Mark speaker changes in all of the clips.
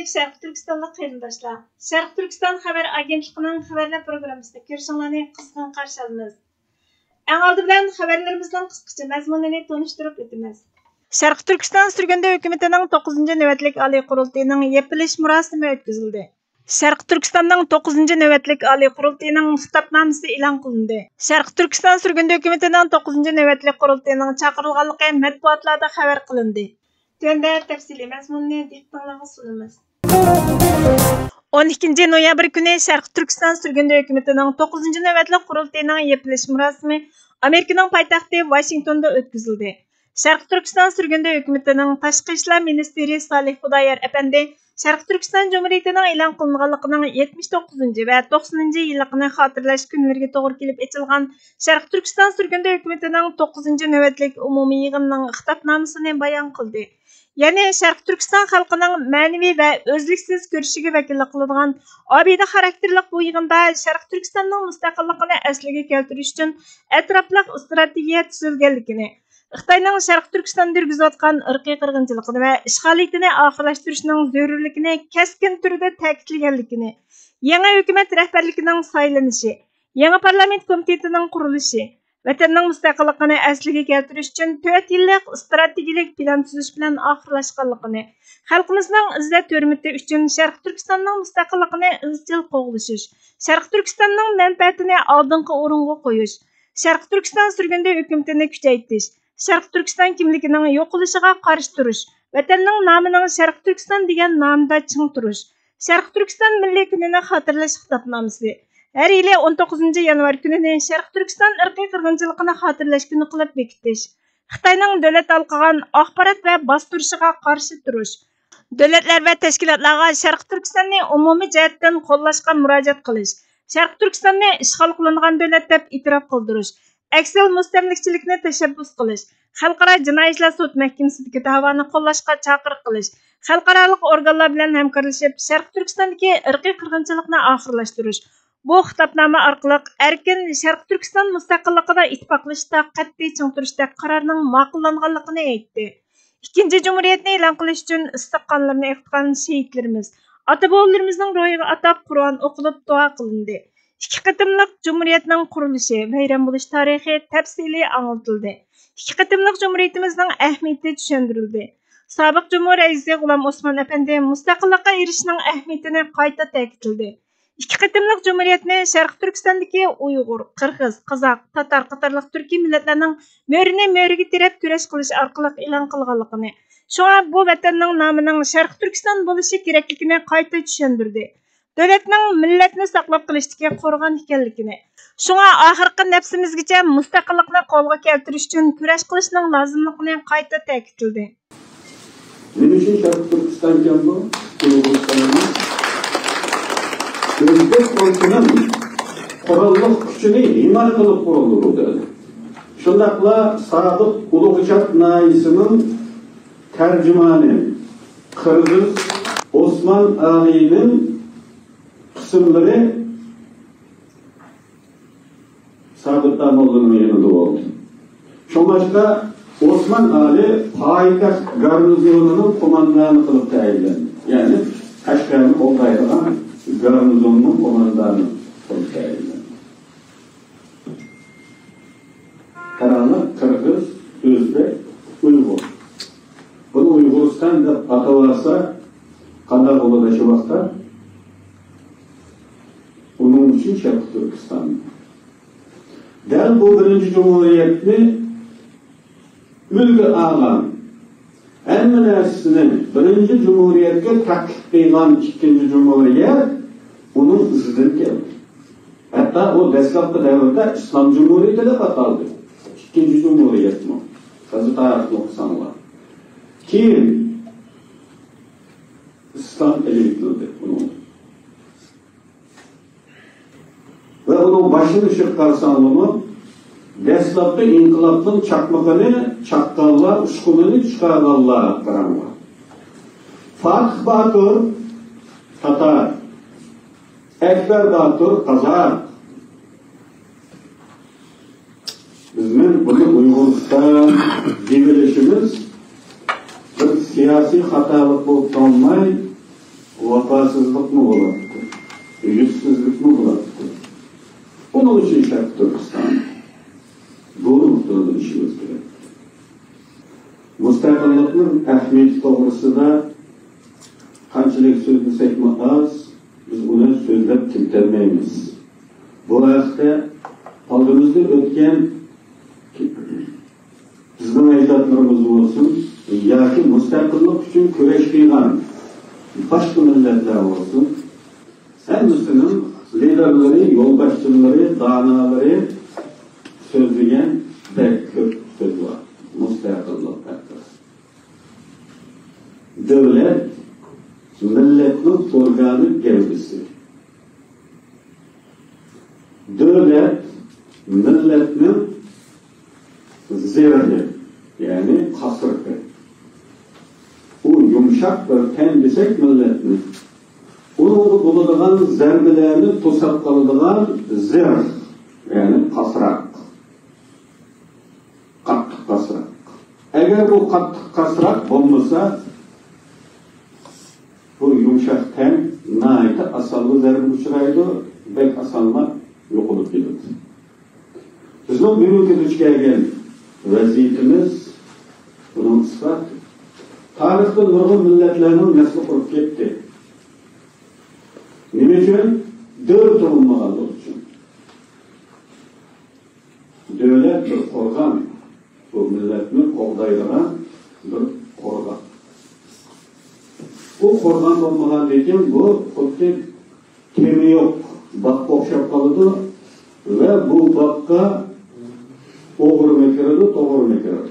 Speaker 1: Hörmətlik Şərq Türkistanlıq qarindoshlar. Şərq Türkistan xəbər agentliğinin xəbərlər proqramısında görüşünüzü qızğın qarşı alırıq. Ən aldı bilan xəbərlərimizin qısqaça məzmununu tanıştırıb ötürəmiz. Şərq Türkistan sürgündə hökumətinin 9-cu növbətlik Ali Qurultayının yepiliş murosimi ötküzüldü. Şərq Türkistanның 9-cu növbətlik Ali Qurultayının xitobnomasi e'lon qilindi. Şərq Türkistan sürgündə hökumətinin 9-cu növbətlik Qurultayının chaqırılğanlığı mətbuatlarda xəbər qilindi. Tövəndə təfsili məzmununu diqqətinizə sunumuz. 12 noyabr günü Şərq Türkistan sürgündə hökumətinin 9-cu növbətlik Qurultayının yepiliş murosimi Amerikanın paytaxtı Washingtonda ötküzüldü. Şərq Türkistan sürgündə hökumətinin Tashqi ishlar ministri Salih Xudoyor apandi Şərq Türkistan Cumhuriyetining e'lon qilinganligining 79 va 90 yilligini xotirlash kunlariga to'g'ri kelib ochilgan Şərq Türkistan sürgündə hökumətinin 9-cu növbətlik umumiy yig'inining xitobnomasini bayon qildi. Yani Şərq Türkistan xalqining ma'naviy va o'zliksiz ko'rishiga vakillik qiladigan obida xarakterlik bu yig'inda Şərq Türkistanning mustaqilligini asliga keltirish uchun atrofliq strategiya tuzilganligini, Xitoyning Şərq Türkistonda yurgizayotgan irqiy qirg'inchiligini va ishg'oliyatini oxirlashtirishning zarurligini keskin turda ta'kidlaganligini, yangi hukumat rahbarligining saylanishi, yangi parlament komitetining qurilishi, vatanning mustaqilligini asliga keltirish uchun 4 yillik strategik plan tuzish bilan oxirlashganligini, xalqimizning izzat hurmati uchun Şərq Türkistanning mustaqilligini izchil qo'g'lishish, Şərq Türkistanning manfaatini oldingi o'ringa qo'yish, Şərq Türkistan sürgündə hukumatini kuchaytirish, Şərq Türkistan kimligining yo'qilishiga qarshi turish, vatanning nomining Şərq Türkistan degan nomda ching turish, Şərq Türkistan milliy kunini xotirlash xitobnomasi, her yili 19 yanvar gününü Şərq Türkistan irqiy qirg'inchiligini xotirlash kuni qilib bekitish, Xitoyning davlat alqagan axborot va bostirishiga qarshi turish, davlatlar va tashkilotlarga Şərq Türkistonni umumiy jihatdan qo'llashga murojaat qilish, Şərq Türkistonni ishg'ol qilingan davlat deb e'tirof qildirish, aksal mustamlikchilikni tashabbus qilish, xalqaro jinoiy ishlar sud mahkamasidagi da'voni qo'llashga chaqiriq qilish, xalqaro organlar bilan hamkorlashib Şərq Türkistondagi irqiy qirg'inchilikni oxirlashtirish. Bu xitobnoma orqali erkin Şərq Türkistan mustaqilligida ittifoqlashishda qat'iy ching turishda qarorning ma'qullanganligini aytdi. Ikkinchi Cumhuriyetni e'lon qilish uchun issiq qonlarini eqitgan shehidlarimiz, ota-bobolarimizning ro'yiga atab Qur'on o'qilib duo qilindi. İki qatimliq Cumhuriyetning qurilishi, bayram bo'lish tarixi tafsiliy anlatildi. İki qatimliq Cumhuriyetimizning ahamiyati tushuntirildi. Sobiq Cumhur raisi G'ulom Osmon apandi mustaqillikka erishishning ahamiyatini qayta ta'kidladi. İki qatimliq Cumhuriyetni Şərq Türkistondagi Uyg'ur, Qirg'iz, Qozoq, Tatar qatorliq turkiy millatlarning mo'riga tirab kurash qilish orqali e'lon qilganligini, shunga bu vatanning nomining Şərq Türkiston bo'lishi kerakligini qayta tushuntirdi. Davlatning millatni saqlab qolishdagi qo'rg'on ekanligini, shunga oxirgi nafsimizgacha mustaqillikni qo'lga keltirish uchun kurash qilishning lozimligini qayta ta'kidladi.
Speaker 2: Nima uchun Şərq Türkiston ekan bu? O'zbek xalqining qurolliq kuchini imal qilib qurildi. Shundaqla Sodiq Ulug'chaq naisining tarjimoni Qirg'iz Osmon Ag'iyning qismlari Sodiq Damollning yanında oldu. Shunga Osmon Ali poytaxt garnizonining qo'mondoni qilib tayinlandi. Ya'ni Qashqarni qo'llaydigan garnizonning qo'mondoni qilib tayinlandi. Qaranliq Qirg'iz, O'zbek, Uyg'ur. Buni Uyg'uriston deb atalasa qanday bo'ladi shu vaqtda? Onun için Şərq Türkistan. Dal bu birinci Cumhuriyetni ülgü ağlan, hamma narsasini birinci Cumhuriyetga taklif qilgan ikkinchi Cumhuriyet uning izidan keldi. Hatta o dastlabki davrda İslam Cumhuriyeti deb ataldi. İkinci Cumhuriyet mi? Hozir tarixni o'qisanlar. Keyin İslam e'lon uning. Ve onun başını çıkarsanlığını dastlabki inqilobning chaqmog'ini chaqqanlar, ushqunini chiqarganlar qaramlar. Fatih Batur Tatar, Ekber Batur Qozoq. Bizning buni Uyg'uriston debilishimiz bir siyosiy xatolik bo'lib qolmay, vafasızlık mı oladı? Yüzsüzlük mü oladı? Bunun için Şarkı Türkistan. Bu noktada işimiz gerek. Müstakillikning ahmiyati to'g'risida qanchalik so'zlasakmi oz, biz uni so'zlab keltirmaymiz. Bu haqda oldimizda o'tgan bizning ajdodlarimiz bo'lsin yoki mustaqillik uchun kurash qilgan boshqa millatlar bo'lsin, hammasining liderlari, yo'lboshchilari, donolari so'zlagan ko'p so'z bor. Mustaqillik haqida. Davlat millatning qo'rg'oni gavdasi. Davlat millatning zirhi, ya'ni qasrqi. U yumshoq bir tan desak millatni, uning bo'ladigan zarbalarni to'sib qoladigan zirh, ya'ni qasroq. Qattiq qasroq. Agar bu qattiq qasroq bo'lmasa, bu yumshoq tan nayta asonga zarba uchraydi, bek asonlar yo'qolib ketadi. Bizning bugungi duch kelgan vaziyatimiz bunun isbot. Tarixda nurg'un millatlarning nasli qurib ketdi. Nima uchun? Davlat bo'lmaganligi uchun. Davlat bir qo'rg'on, bu millatni qo'g'daydigan bir qo'rg'on. Bu qo'rg'on bo'lmagan lekin bu xuddi kemi yo'q, baqqa o'xshab qoladi va bu baqqa o'g'ri kiradi, to'g'ri kiradi.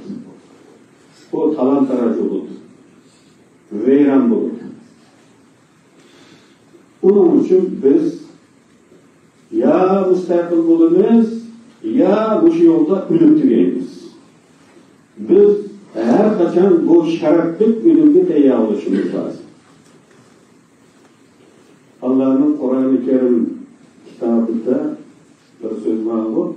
Speaker 2: Bu talon-taroj bo'ladi. Vayron bo'ladi. Uning uchun biz ya mustaqil bo'lamiz, ya bu yo'lda o'lib tugaymiz. Biz har qachon bu sharafli o'limga tayyor bo'lishimiz lozim. Allohning Qur'oni Karim kitobida bir so'z bor.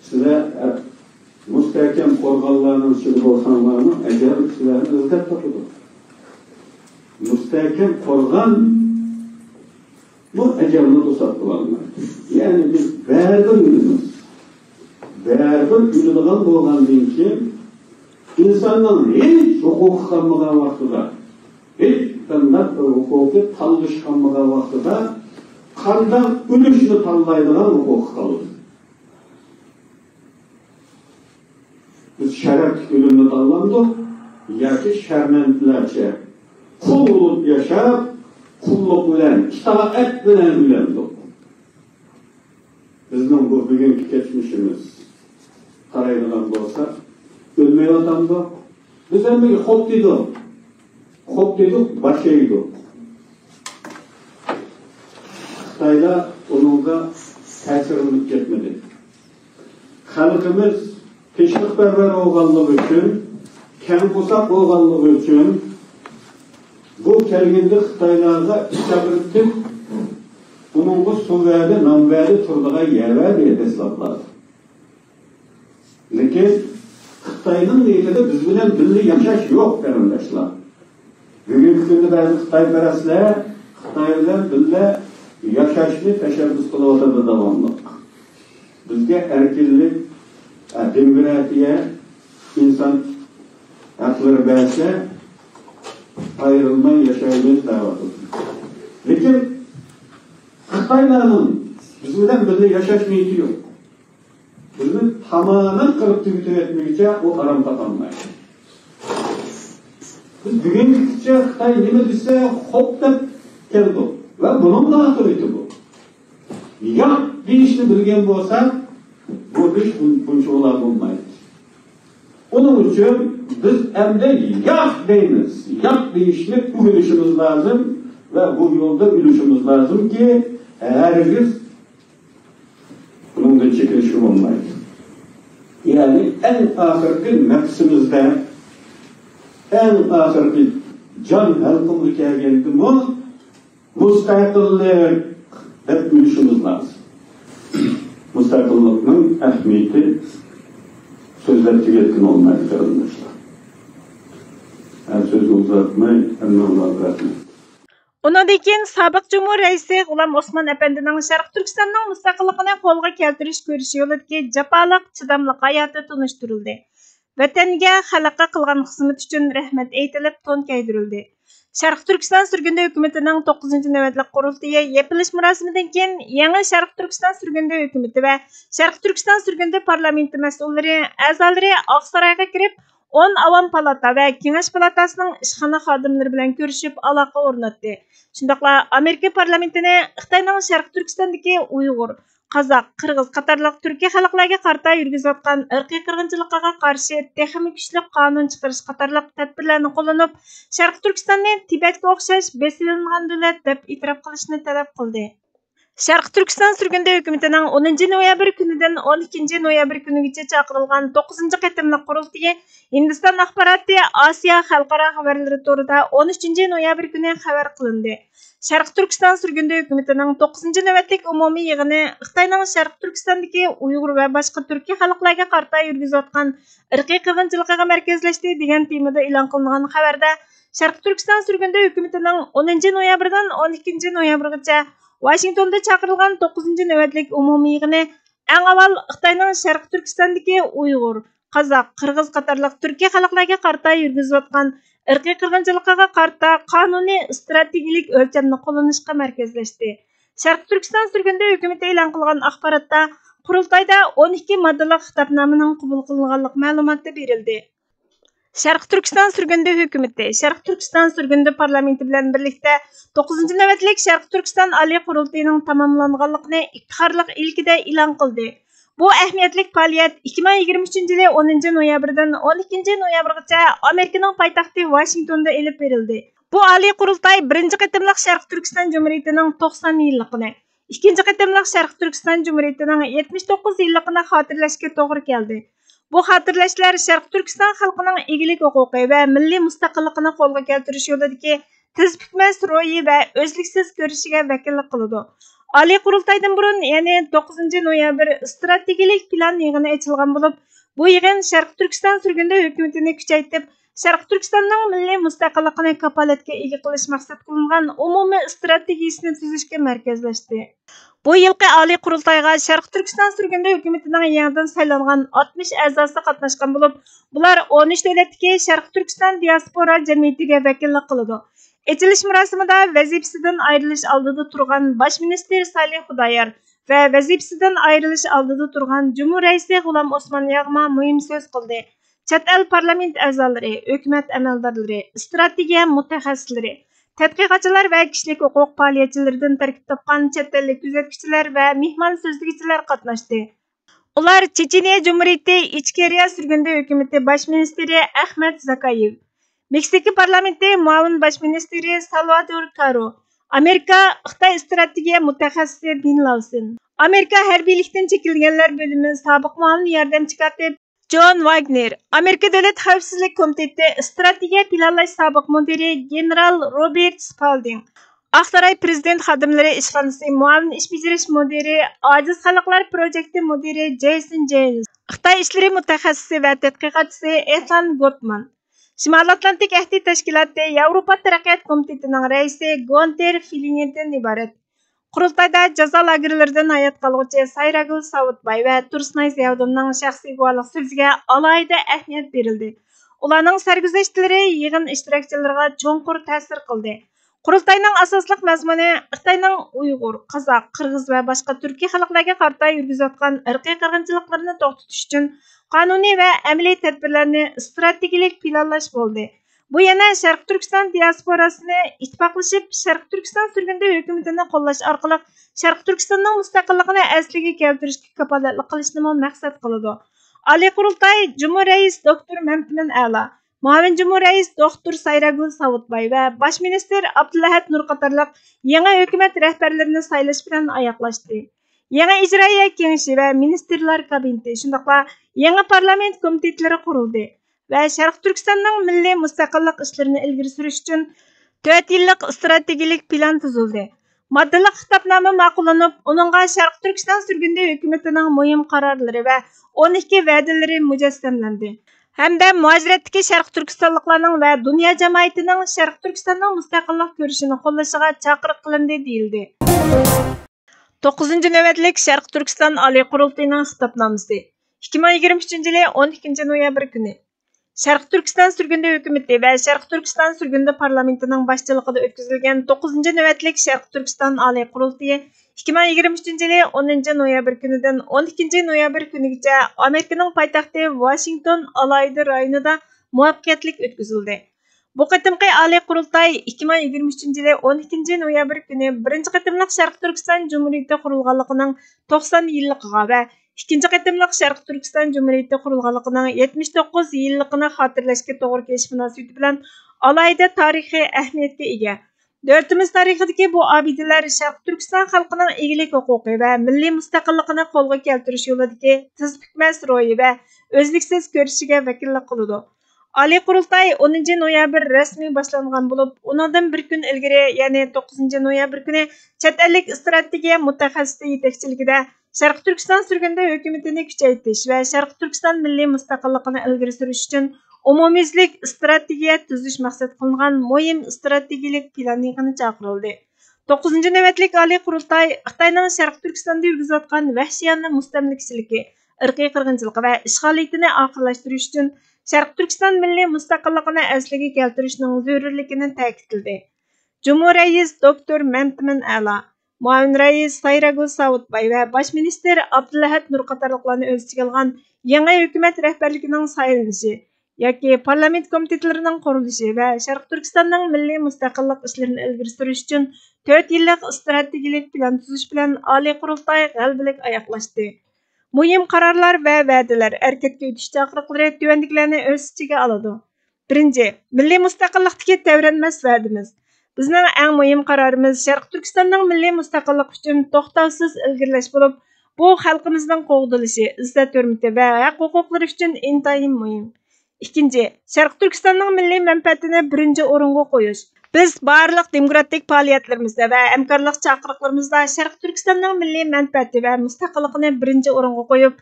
Speaker 2: Sizlar mustahkam qo'rg'onlarning ichida bo'lsanlarmi, agar sizlarni izlab topadi. Mustahkam qo'rg'on bu ajalni to'sib qololmaydi. Ya'ni biz baribir yurimiz. Baribir yuradigan bo'lgandan keyin insonning hech huquqi qolmagan vaqtida, hech qanday huquqi tanlash qolmagan vaqtida qanday o'lishni tanlaydigan huquqi qoladi. Biz şeref ölümünü tanlandık, yoki sharmandlarcha qul bo'lib yashab, qulluq bilan, itoat bilan uylandik. Bizning bu bugungi kechmishimiz qaraydigan bo'lsa, o'lmayotgandik. Biz ham xo'p dedik, boshlaydik. Xitoyda uningga ta'sirlanib ketmadi. Xalqimiz teşvikperver olganlığı için, kempusak olganlığı için bu kelgindi Xitaylarga işabirtip bunun bu suvveri, namveri turduğu yerler diye deslaplar. Lekin Xitayning niyetinde biz bilen birli yaşaş yok kardeşler. Bugünkü günde bazı Xitayperestler Xitay bilen birli yaşaşını teşebbüs kılıvatıda davamlı. Bizge erkinlik, demokratiya, inson haqlari bersa ayrılmay yaşayabiliriz davası. Lekin Xitoylarning biz bilan birga yashash niyati yo'q. Bizni tamamen qirib tugatmaguncha u aram topolmaydi. Biz bugungacha Xitoy nima desa xo'p deb keldik va buning oxirati bu. Yo'q deyishni bilgan bo'lsa bu ish buncha bo'lmaydi. Onun için biz endi yo'q deymiz. Yo'q deyishni o'rganishimiz lozim va bu yo'lda yurishimiz lozimki, hargiz bundan chekinish bo'lmaydi. Ya'ni en oxirgi nafsimizda, en oxirgi jon halqimga kelganda mustaqillik deb yurishimiz lozim. Mustaqillikning ahmiyati so'zlab tugatgan olmaydi qarindashlar. Sözü uzatmay,
Speaker 1: Ondan keyin sobiq Cumhur raisi G'ulom Osmon apandining Sharq Turkistonning mustaqilligini qo'lga keltirish ko'rishi yo'lidagi jafoliq, chidamliq hayoti tunishtirildi. Vatanga, xalqqa qilgan xizmat uchun rahmat aytilib, to'n kaydirildi. Sharq Turkiston surgunda hukumatining 9-navbatlik qurultiyi yapilish murosimidan keyin yangi Sharq Turkiston surgunda hukumati va Sharq Turkiston surgunda parlamenti mas'ullari, a'zolari Oqsaroyga kirib, 10 avam palata va kengash palatasining ishxona xodimlari bilan ko'rishib aloqa o'rnatdi. Shundaqla Amerika parlamentini Xitoyning Sharq Turkistondagi Uyg'ur, Qozoq, Qirg'iz qatorliq Turkiya xalqlariga qarata yurgizayotgan irqiy qirg'inchilikqa qarshi texnik kuchli qonun chiqarish qatorliq tadbirlarni qo'llanib, Sharq Turkistonni Tibetga o'xshash besilingan davlat deb e'tirof qilishni talab qildi. Sharq Turkiston surgunda hukumatining 10 noyabr kunidan 12 noyabr kunigacha chaqirilgan 9 qatimliq qurultiyi Hindiston axboroti Osiyo xalqaro xabarlari to'rida 13 noyabr kuni xabar qilindi. Sharq Turkiston surgunda hukumatining 9-navbatlik umumiy yig'ini Xitoyning Sharq Turkistondagi Uyg'ur va boshqa Turkiya xalqlariga qarata yurgizayotgan irqiy qirg'inchilikqa markazlashdi degan temada e'lon qilingan xabarda Sharq Turkiston surgunda hukumatining 10 noyabrdan 12 noyabrgacha Washingtonda chaqirilgan 9-navbatlik umumiy yig'ini eng avval Xitoyning Sharq Turkistondagi Uyg'ur, Qozoq, Qirg'iz qatorliq Turkiya xalqlariga qarata yurgizayotgan irqiy qirg'inchilikqa qarata qonuniy strategik o'lchamni qo'llanishga markazlashdi. Sharq Turkiston surgunda hukumati e'lon qilgan axborotda qurultoyda 12 moddalik xitobnomaning qabul qilinganlik ma'lumoti berildi. Sharq Turkiston surgunda hukumati Sharq Turkiston surgunda parlamenti bilan birlikda 9-navbatlik Sharq Turkiston oliy qurultayining tamomlanganligini iftixorlik ilkida e'lon qildi. Bu ahamiyatlik faoliyat 2023 yil 10 noyabrdan 12 noyabrgacha Amerikaning poytaxti Washingtonda elib berildi. Bu oliy qurultay birinchi qatimliq Sharq Turkiston Jumhuriyatining 90 yilligini, ikkinchi qatimliq Sharq Turkiston Jumhuriyatining 79 yilligini xotirlashga to'g'ri keldi. Bu xotirlashlar Sharq Turkiston xalqining egilik huquqi va milliy mustaqilligini qo'lga keltirish yo'lidagi tezbikmas ro'yi va o'zliksiz ko'rishiga vakillik qiladi. Oliy qurultaydan burun, ya'ni 9 noyabr strategik plan yig'ini ochilgan bo'lib, bu yig'in Sharq Turkiston surgunda hukumatini kuchaytirib, Sharq Turkistonning milliy mustaqilligini kapolatga ega qilish maqsad qilingan umumiy strategiyasini tuzishga markazlashdi. Bu yilqi oliy qurultayga Sharq Turkiston surgunda hukumatining yangidan saylangan 60 a'zosi qatnashgan bo'lib, bular 13 davlatdagi Sharq Turkiston diaspora jamiyatiga vakillik qiladi. Açılış murasimida vazifasidan ayrilish oldida turgan bosh minister Salih Xudoyor va vazifasidan ayrilish oldida turgan Cumhur raisi G'ulom Osmon Yag'ma muhim so'z qildi. Chet el parlament a'zolari, hukumat amaldorlari, strategiya mutaxassislari, tadqiqotchilar va kishilik huquq faoliyatchilaridan tarkib topgan chet ellik kuzatuvchilar va mehmon so'zlagichilar qatnashdi. Ular Checheniya Jumhuriyati Ichki surgunda hukumati bosh ministri Ahmed Zakayev, Meksika parlamenti muavin bosh ministri Salvador Caro, Amerika Xitoy strategiya mutaxassisi Bin Lawson, Amerika harbiylikdan chekilganlar bo'limi sobiq muavin yordamchi katib John Wagner, Amerika Davlat xavfsizlik komiteti strategiya planlash sobiq mudiri general Robert Spalding, Oqsaroy prezident xodimlari ishxonasi muavin ish bajarish mudiri, Ojiz xalqlar projekti mudiri Jason James, Xitoy ishlari mutaxassisi va tadqiqotchisi Ethan Gottman, Shimoliy Atlantik ahdi tashkiloti Yevropa taraqqiyot komitetining raisi Gonter Filinetdan iborat. Qurultayda jazo lagerlaridan hayot qolg'uvchi Sayragul Savutbay va Tursunay Ziyodinning shaxsiy guvohlik so'ziga alohida ahamiyat berildi. Ularning sarguzashtlari yig'in ishtirokchilariga cho'nqur ta'sir qildi. Qurultayning asosliq mazmuni Xitoyning Uyg'ur, Qozoq, Qirg'iz va boshqa Turkiya xalqlariga qarata yurgizayotgan irqiy qirg'inchiliklarni to'xtatish uchun qonuniy va amaliy tadbirlarni strategik planlash bo'ldi. Bu yana Sharq Turkiston diasporasini ittifoqlashib, Sharq Turkiston surgunda hukumatini qo'llash orqali Sharq Turkistonning mustaqilligini asliga keltirishga kapolatlik qilishni maqsad qiladi. Oliy qurultay Cumhur rais Dr. Mamnun A'la, muavin Cumhur rais Dr. Sayragul Savutbay va bosh minister Abdullahat Nur qatorliq yangi hukumat rahbarlarini saylash bilan oyoqlashdi. Yangi ijroiya kengashi va ministerlar kabineti, shundaqla yangi parlament komitetlari qurildi va Sharq Turkistonning milliy mustaqillik ishlarini ilgari surish uchun 4 yillik strategik plan tuzildi. Moddalik xitobnoma ma'qullanib, uningga Sharq Turkiston surgunda hukumatining muhim qarorlari va 12 va'dalari mujassamlandi. hamda muajiratdagi Sharq Turkistonliklarning va dunyo jamoatining Sharq Turkistonning mustaqillik ko'rishini qo'llashiga chaqiriq qilindi deyildi. 9 navbatlik Sharq Turkiston Oliy Qurultayining xitobnomasi 2023 yili 12 noyabr kuni Sharq Turkiston Sürgündü Hökuməti və Sharq Turkiston Sürgündü Parlamentinin başçılığında ötküzülgən 9 növbətlik Sharq Turkiston Oliy Qurultayı 2023 yili 10 noyabr günüdən 12 noyabr günügacha Amerikanın paytaxtı Washington alayida rayonida muvaffaqiyatli ötküzüldü. Bu qatımqı Oliy Qurultay 2023 yili 12 noyabr günü birinci qatımlıq Sharq Turkiston Cumhuriyeti qurulğanlığının 90 yıllıqıga və İkinci qatımlıq Sharq Turkiston Cumhuriyeti qurulğanlığının 79 yıllıqını xatırlashga to'g'ri kelish munosabati bilan alayida tarixiy ahamiyatga ega. Dövlətimiz tarixidagi bu abidalar Sharq Turkiston xalqining egilik huquqi va milliy mustaqilligini qo'lga keltirish yo'lidagi tiz bukmas ro'yi va o'zliksiz ko'rishiga vakillik qiladi. Oliy Qurultay 10 noyabr rasmiy boshlangan bo'lib, undan bir kun ilgari, ya'ni 9 noyabr kuni chet ellik strategiya mutaxassisi yetakchiligida Sharq Turkiston Sürgündü Hökumətini kuchaytirish va Sharq Turkiston milliy mustaqilligini ilgari surish uchun umumiylik strategiya tuzish maqsad qilingan muhim strategik plan yig'ini chaqirildi. 9 navbatlik Oliy Qurultay Xitoyning Sharq Turkistonda yurgizayotgan vahshiyona mustamlikchiligi, irqiy qirg'inchilik va ishg'oliyatini oxirlashtirish uchun Sharq Turkiston milliy mustaqilligini asliga keltirishning zarurligini ta'kidladi. Cumhur Rais Doktor Mamtimin A'la, Muavin Rais Sayragul Savutbay va Bosh minister Abdulahad Nur qatorliqlarni o'z ichiga olgan yangi hukumat rahbarligining saylanishi yoki parlament komitetlarining qurilishi va Sharq Turkistonning milliy mustaqillik ishlarini ilgari surish uchun 4 yillik strategik plan tuzish bilan Oliy Qurultay g'alabalik oyoqlashdi. Muhim qarorlar va va'dalar harakatga o'tish chaqiriqlari tuvandiklarini o'z ichiga oladi. Birinchi, milliy mustaqillikdagi tavranmas va'damiz. Bizning eng muhim qarorimiz Sharq Turkistonning milliy mustaqillik uchun to'xtovsiz ilgirlash bo'lib, bu xalqimizning qo'g'dilishi, izzat hurmati va haq-huquqlari uchun intayin muhim. Ikkinchi, Sharq Turkistonning milliy manfaatini birinchi o'ringa qo'yish. Biz barliq demokratik faoliyatlarimizda va hamkorlik chaqiriqlarimizda Sharq Turkistonning milliy manfaati va mustaqilligini birinchi o'ringa qo'yib,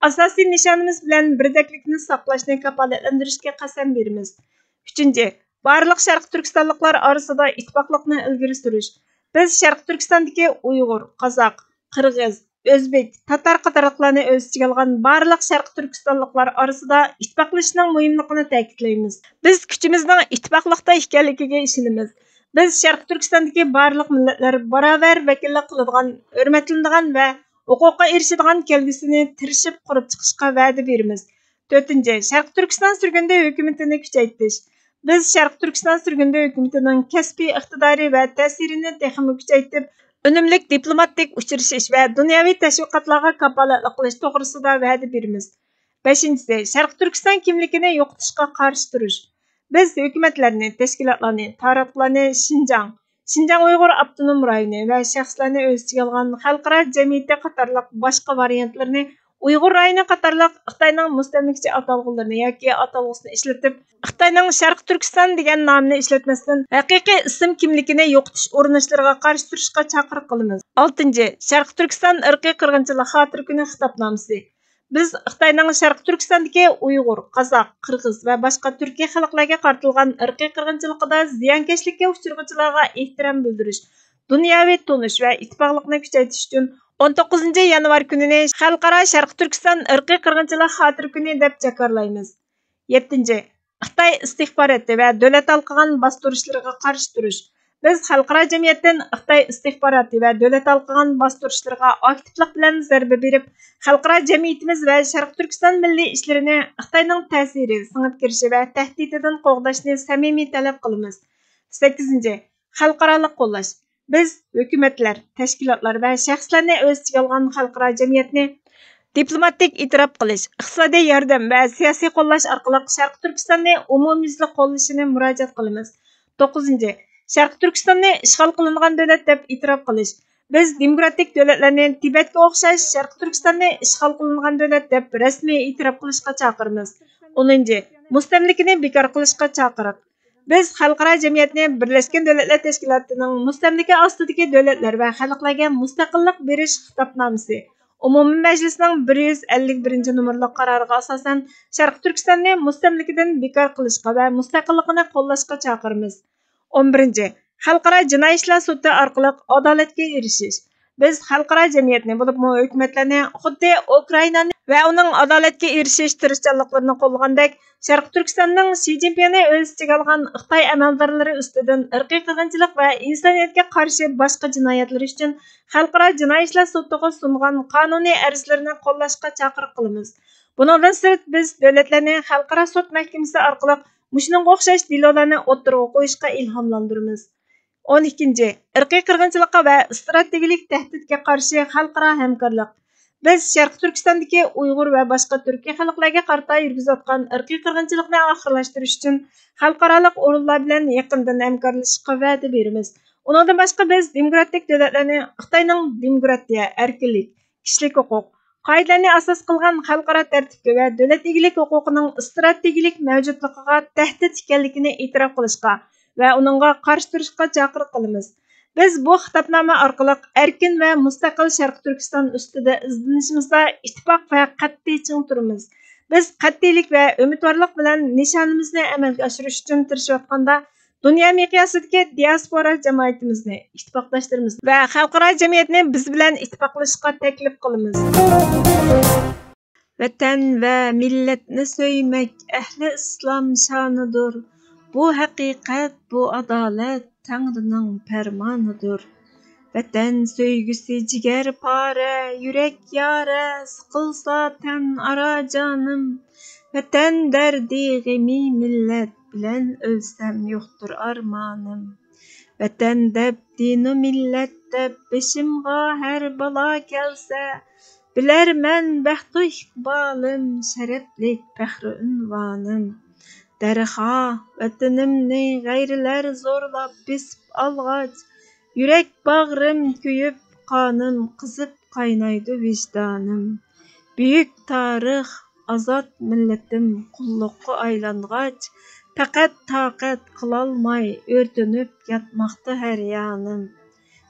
Speaker 1: asosiy nishonimiz bilan birdaklikni saqlashni kafolatlantirishga qasam beramiz. Uchinchi, barliq Sharq Turkistonliklar orasida ittifoqlikni ilgari surish. Biz Sharq Turkistondagi Uyg'ur, Qozoq, Qirg'iz, O'zbek, Tatar qatorliqlarni o'z ichiga olgan barliq Sharq Turkistonliklar orasida ittifoqlashishning muhimligini ta'kidlaymiz. Biz kuchimizning ittifoqlikda ekanligiga ishonamiz. Biz Sharq Turkistondagi barliq millatlar barobar vakillik qiladigan, hurmatlanadigan va huquqqa erishadigan kelgusini tirishib qurib chiqishga va'da beramiz. 4. Sharq Turkiston Sürgündü Hökumətini kuchaytirish. Biz Sharq Turkiston Sürgündü Hökumətining kasbiy iqtidori va ta'sirini texmi kuchaytirib, unumlik diplomatik uchrashish va dunyoviy tashviqotlarga kafolatlik qilish to'g'risida va'da beramiz. 5. Sharq Turkiston kimligini yo'qotishga qarshi turish. Biz hukumatlarni, tashkilotlarni, taraflarni Şinjan Uyg'ur Avtonom rayoni va shaxslarni o'z ichiga olgan xalqaro jamiyati qatorliq boshqa variantlarni Uyg'ur rayoni qatorliq Xitoyning mustamlikchi atalg'ularini yoki atalg'usini ishlatib, Xitoyning Sharq Turkiston degan nomni ishlatmasdan haqiqiy ism kimligini yo'qotish urinishlariga qarshi turishga chaqiriq qilamiz. 6. Sharq Turkiston irqiy qirg'inchilik xotira kuni xitobnomasi. Biz Xitoyning Sharq Turkistondagi Uyg'ur, Qozoq, Qirg'iz va boshqa turkiy xalqlarga qartilgan irqiy qirg'inchilikda ziyonkashlikka uchraganlarga ehtirom bildirish, dunyoviy tonish va ittifoqlikni kuchaytirish uchun 19 yanvar kunini Xalqaro Sharq Turkiston irqiy qirg'inchilik xotira kuni deb jakarlaymiz. 7. Xitoy istixboroti va davlat alqigan bostirishlarga qarshi turish. Biz xalqaro jamiyatdan Xitoy istixboroti va davlat alqigan bostirishlarga aktivlik bilan zarba berib, xalqaro jamiyatimiz va Sharq Turkiston milliy ishlarini Xitoyning ta'siri, singib kirishi va tahdididan qo'g'dashni samimiy talab qilamiz. 8. Xalqaroliq qo'llash. Biz hukumatlar, tashkilotlar va shaxslarni o'z ichiga olgan xalqaro jamiyatni diplomatik e'tirof qilish, iqtisodiy yordam va siyosiy qo'llash orqali Sharq Turkistonni umumyuzlik qo'llashini murojaat qilamiz. 9. Sharq Turkistonni ishg'ol qilingan davlat deb e'tirof qilish. Biz demokratik davlatlarni Tibetga o'xshash Sharq Turkistonni ishg'ol qilingan davlat deb rasmiy e'tirof qilishga chaqiramiz. 10. Mustamlikani bekor qilishga chaqiriq. Biz xalqaro jamiyatni Birlashgan Davlatlar Tashkilotining mustamlika ostidagi davlatlar va xalqlarga mustaqillik berish xitobnomasi Umumiy Məclisinin 151 numaralı qararına asasən Şərqi Türkistanı mustamlikadan bekor qilishga və mustaqilligini qo'llashga chaqiramiz. 11. Xalqaro jinoiy ishlar sudi orqali adolatga erishish. Biz xalqaro jamiyatni bo'lib hukumatlarni xuddi Ukrainani va uning adolatga erishish tirishchanliklarini qo'llagandek Şərqi Türkistanning Xi Jinpingni o'z ichiga olgan Xitoy amaldorlari ustidan irqiy qirg'inchilik va insoniyatga qarshi boshqa jinoyatlar uchun xalqaro jinoiy ishlar sudiga sungan qonuniy arzlarini qo'llashga chaqiriq qilamiz. Bundan sirt biz davlatlarni xalqaro sud mahkamasi orqali mushunga o'xshash dalolarni o'ttirib qo'yishga ilhomlantiramiz. 12. Irqiy qirg'inchilikqa va strategik tahdidga qarshi xalqaro hamkorlik. Biz Şərqi Türkistandagi Uyg'ur va boshqa turkiy xalqlarga qarata yurgizayotgan irqiy qirg'inchilikni oxirlashtirish uchun xalqaro o'rinlar bilan yaqindan hamkorlashishga va'da beramiz. Undan boshqa biz demokratik davlatlarni Xitoyning demokratiya, erkinlik, kishilik huquq qoidalarini asos qilgan xalqaro tartibga va davlat egilik huquqining strategik mavjudligiga tahdid ekanligini e'tirof qilishga va uningga qarshi turishga chaqiriq qilamiz. Biz bu xitobnoma orqali erkin va mustaqil Şərqi Türkistan ustida izlanishimizda ittifoq va qat'iy ching turamiz. Biz qat'iylik va umidvorlik bilan nishonimizni amalga oshirish uchun tirishayotganda dunyo miqyosidagi diaspora jamoatimizni, ittifoqdoshlarimizni va xalqaro jamiyatni biz bilan ittifoqlashishga taklif qilamiz. Vatan va millatni so'ymak ahli islom shonidir. Bu haqiqat, bu adolat Tangrining farmonidir. Vatan söygüsü ciger pare, yürek yara, sıkılsa ten ara canım. Vatan derdi gemi millet bilen ölsem yoktur armanım. Vatan deb dini millet deb beşimga her bala gelse, bilermen baxtu ikbalım, şereflik fəxri ünvanım. Derha vatanimni gayriler zorlap bisip algaç, yürek bağrım köyüp kanım kızıp kaynaydı vicdanım. Büyük tarih azat milletim kullukku aylangaç, fakat taqat kılalmay örtünüp yatmaktı her yanım.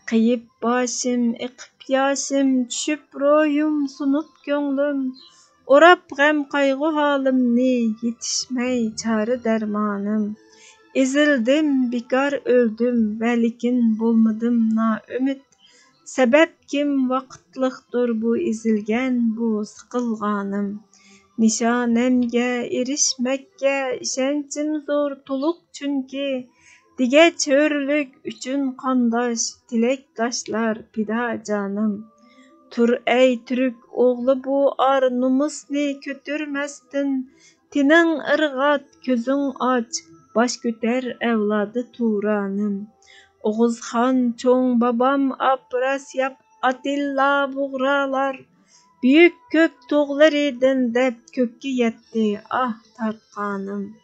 Speaker 1: Kıyıp başım, ıkıp yaşım, düşüp royum, sunup gönlüm, orap gam kaygı halimni yetişmey çare dermanım. Ezildim, bekar öldüm, velikin bulmadım na ümit. Sebep kim vakitliktir bu ezilgen, bu sıkılganım. Nişanemge erişmekke işençim zor tuluk çünkü. Dige çörlük üçün kandaş, tilekdaşlar pida canım. Tur ey Türk oğlu bu ar numusni kötürmestin. Tinin ırgat közün aç, baş göter evladı Turanım. Oğuzhan çoğun babam Aprasyap Atilla buğralar. Büyük kök toğlar edin dep kökki yetti ah tartkanım.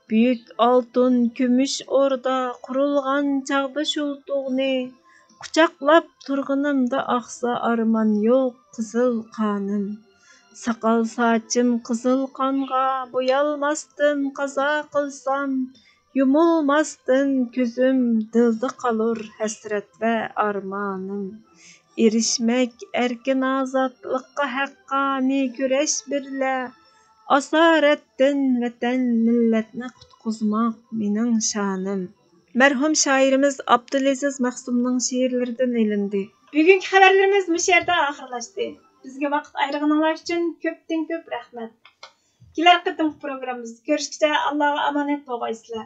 Speaker 1: Büyük altın kümüş orada kurulgan çağda şultuğni. Kucaklap turğunumda aksa arman yok kızıl kanım. Sakal saçım kızıl kanğa boyalmastın kaza kılsam. Yumulmastın közüm dıldı kalır hasret ve armanım. Erişmek erkin azatlıkka hakkani güreş birle. Asarettin vatan milletni kutkuzmak mening şanım. Merhum şairimiz Abdulaziz Mahsumning şiirlaridan elindi. Bugungi xabarlarimiz bu yerda oxirlashdi. Bizga vaqt ayirganinglar uchun ko'pdan-ko'p rahmat. Kelar qatim programmamizda ko'rishguncha Allohga omonat bo'lg'aysizlar.